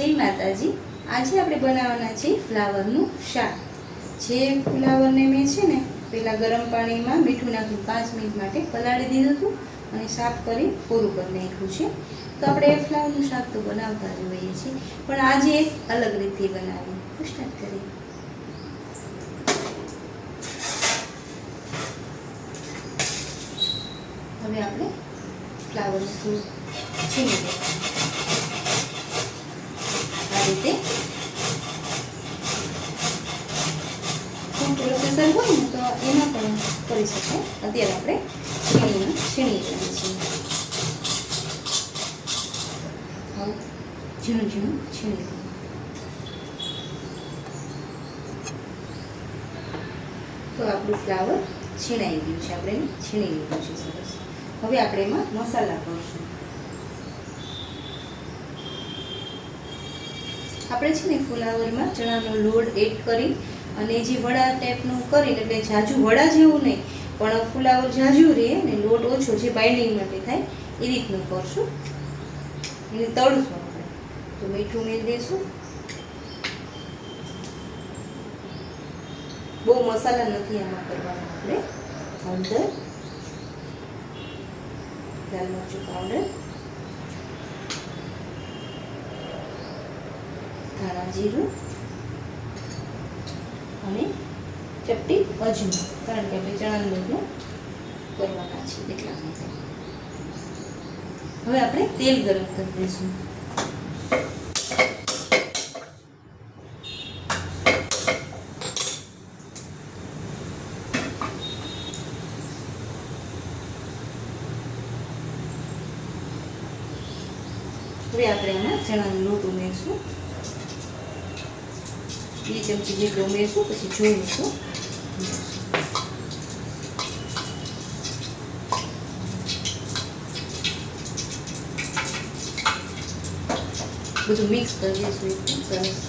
જય માતાજી। આજે આપણે બનાવવાના છે ફ્લાવરનું શાક। જે ફ્લાવરને મેં છે ને પહેલાં ગરમ પાણીમાં મીઠું નાખી 5 મિનિટ માટે પલાળી દીધું હતું અને સાફ કરી પૂરું કરી નાખ્યું છે। તો આપણે ફ્લાવરનું શાક તો બનાવતા જ હોઈએ છીએ, પણ આજે એક અલગ રીતે બનાવીએ। તો સ્ટાર્ટ કરીએ। હવે આપણે ફ્લાવરનું થોડું છીણી લઈશું આ રીતે। પ્રોસેસર હોય ને તો એમાં પણ કરી શકાય। અત્યારે આપણે છીણી લઈએ છીએ। હવે ઝીણું ઝીણું છીણી લઈએ। તો આપણું ફ્લાવર છીણાઈ ગયું છે, આપણે છીણી લીધું છે સરસ। હવે આપણે એમાં મસાલા કરશું। આપણે છે ને ફ્લાવરમાં ચણાનો લોટ એડ કરી અને જે વડા ટાઈપનું કરીને, એટલે જાજુ વડા જેવું નહીં પણ ફ્લાવર જાજુ રહે ને લોટ ઓછો, જે બાઇન્ડિંગ માટે થાય એ રીતનું કરશું। એને તળશું આપણે। તો મીઠું મેળ દઈશું। બહુ મસાલા નથી આમાં કરવાના આપણે। હળદર, લાલ મરચું પાવડર, ધાણા જીરું અને ચપટી અજમો, કારણ કે આપણે ચણાનો લોટનો કરવાના છે એટલા માટે। હવે આપણે તેલ ગરમ કરી દઈશું। હવે આપણે એમાં ચણાનો લોટ ઉમેરશું। 2 ચમચી જેટલો ઉમેરશું, પછી જોઈશું। બધું મિક્સ કરી દઈશું એકદમ સરસ।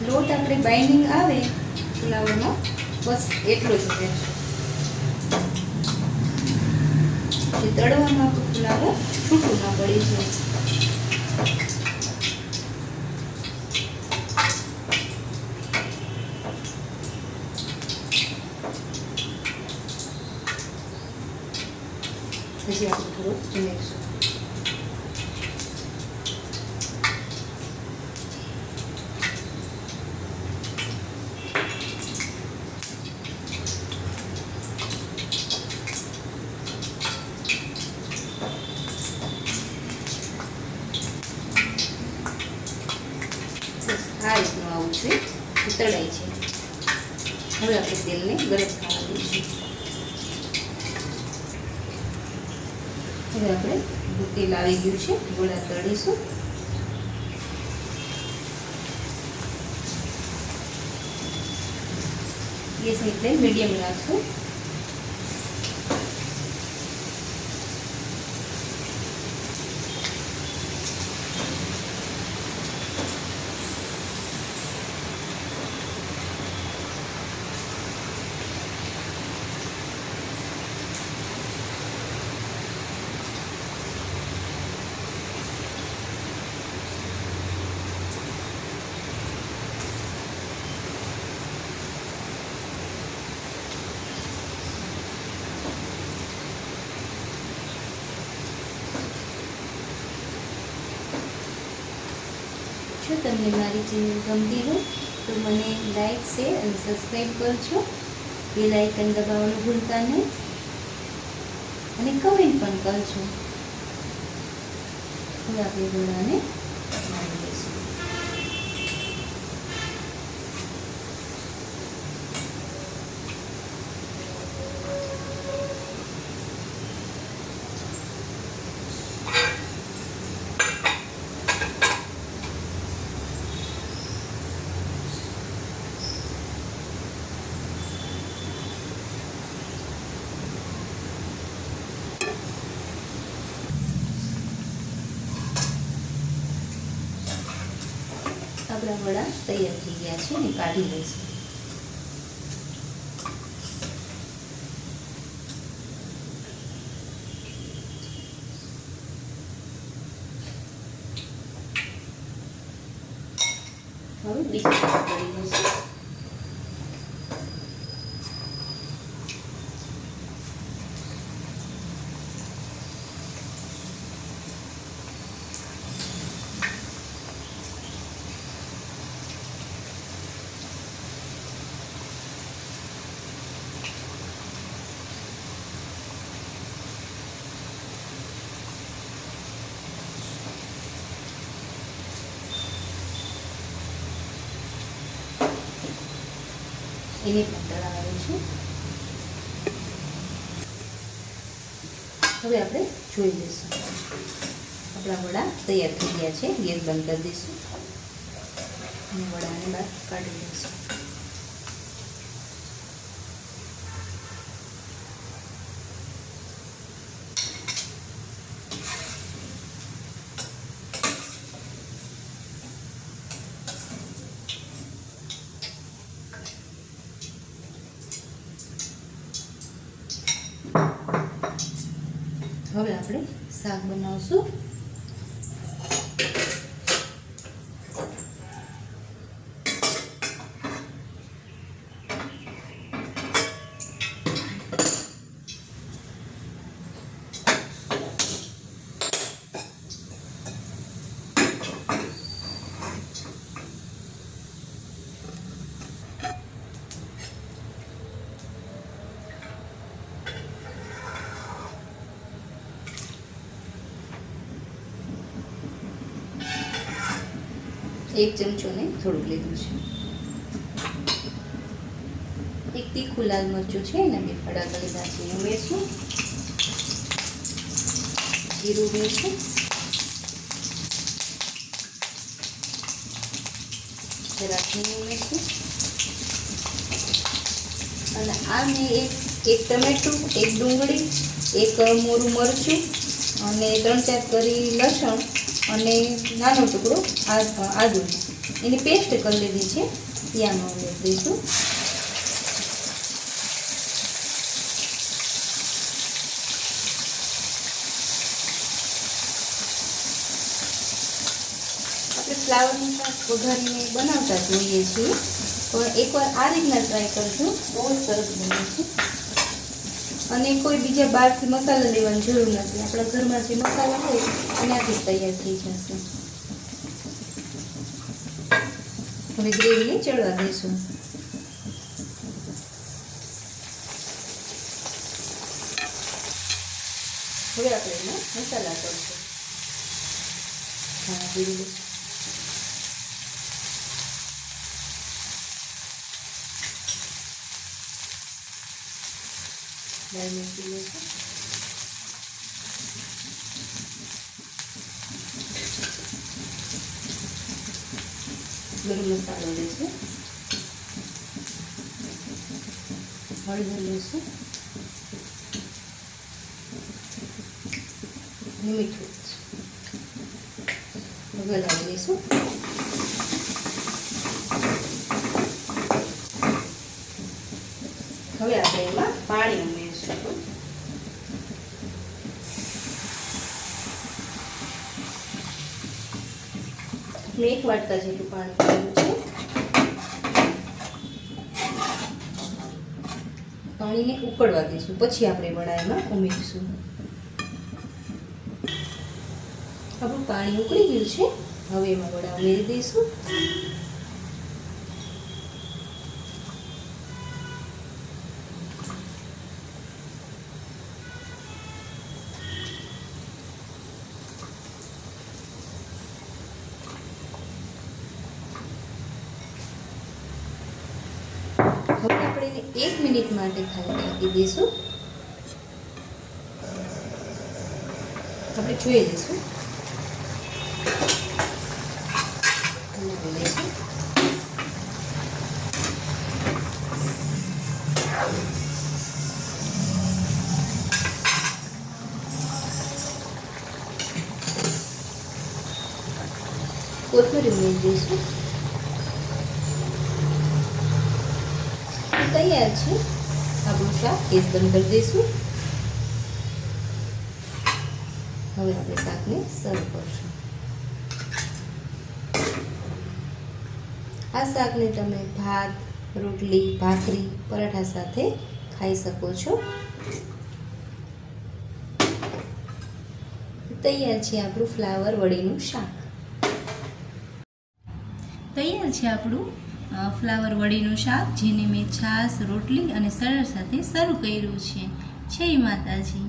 લોટ આપણે બાઇન્ડિંગ આવે ફ્લાવરમાં, બસ એટલો જ ઉમેરશું। તળવામાં આપણું ફ્લાવર છૂટું ના પડી જાય। હજી આપણે થોડું ઉમેરશું। આ રીતનું આવું છે, તળાય છે। હવે આપણે તેલને ગરમ થવા દઈશું। હવે આપણે તેલ આવી ગયું છે, ગોળા તળીશું। ગેસની ફ્લેમ મીડિયમ રાખશું। જો તમને મારી ચેનલ ગમતી હોય તો મને લાઈક, શેર અને સબસ્ક્રાઈબ કરજો। બેલ આઇકન દબાવવાનું ભૂલતા નહીં અને કમેન્ટ પણ કરજો। હવે આપણે ગોળાને નાખી દઈશું। આપણા વડા તૈયાર થઈ ગયા છે ને કાઢી લઈશું। બીજી તરફ કરી દઈશું. એને પણ તળાવવાનું છે. હવે આપણે જોઈ લઈશું. આપણા વડા તૈયાર થઈ ગયા છે. ગેસ બંધ કરી દઈશું અને વડાને બહાર કાઢી દઈશું. હવે આપણે શાક બનાવશું. એક ચમચો ને થોડુંક લીધું છે. એક તીખું લાલ મરચું છે એના 2 ફડા કરી નાખીને ઉમેરશું. જીરું ઉમેરશું. જરાક હિંગ ઉમેરશું. અને આ મેં એક ટમેટું, એક ડુંગળી, એક મોરું મરચું અને 3-4 કરી લસણ અને નાનો ટુકડો આદુ એની પેસ્ટ કરી લીધી છે. ત્યાંમાં ઉમેરી દઈશું. આપણે ફ્લાવરનું શાક વઘારીને બનાવતા જોઈએ છીએ, પણ એકવાર આ રીતના ટ્રાય કરજો. બહુ જ સરસ બને છે. અને કોઈ બીજા બહારથી મસાલા લેવાની જરૂર નથી. આપણા ઘરમાં જે મસાલા હોય એનાથી તૈયાર થઈ જશે. હવે ગ્રેવીને ચડવા દઈશું. હવે આપણે એમાં મસાલા કરશું. જીરું, લાલ મરચું લઈશું. ગરમ મસાલો લઈશું. હળદર લઈશું. મીઠું હલાવી દઈશું. હવે આપણે એમાં પાણી ઉમેરીશું. મેં 1 વાટકા જેટલું પાણી ઉમેર્યું છે. પાણીને ઉકળવા દઈશું, પછી આપણે વડા એમાં ઉમેરીશું. આપણું પાણી ઉકળી ગયું છે. હવે એમાં વડા ઉમેરી દઈશું. હવે આપણે એને 1 મિનિટ માટે ખાલી ઢાંકી દઈશું. આપણે જોઈ લઈશું. કોથમરી ઉમેરી દઈશું. તૈયાર છે આપણું શાક. ગેસ બંધ કરી દઈશું. હવે આપણે શાકને સર્વ કરશું. આ શાકને તમે ભાત, રોટલી, ભાખરી, પરાઠા સાથે ખાઈ શકો છો. તૈયાર છે આપણું ફ્લાવર વડીનું શાક. તૈયાર છે આપણું ફ્લાવર વડીનું શાક, જેને મેં છાશ, રોટલી અને સલાડ સાથે સર્વ કર્યું છે. જય માતાજી.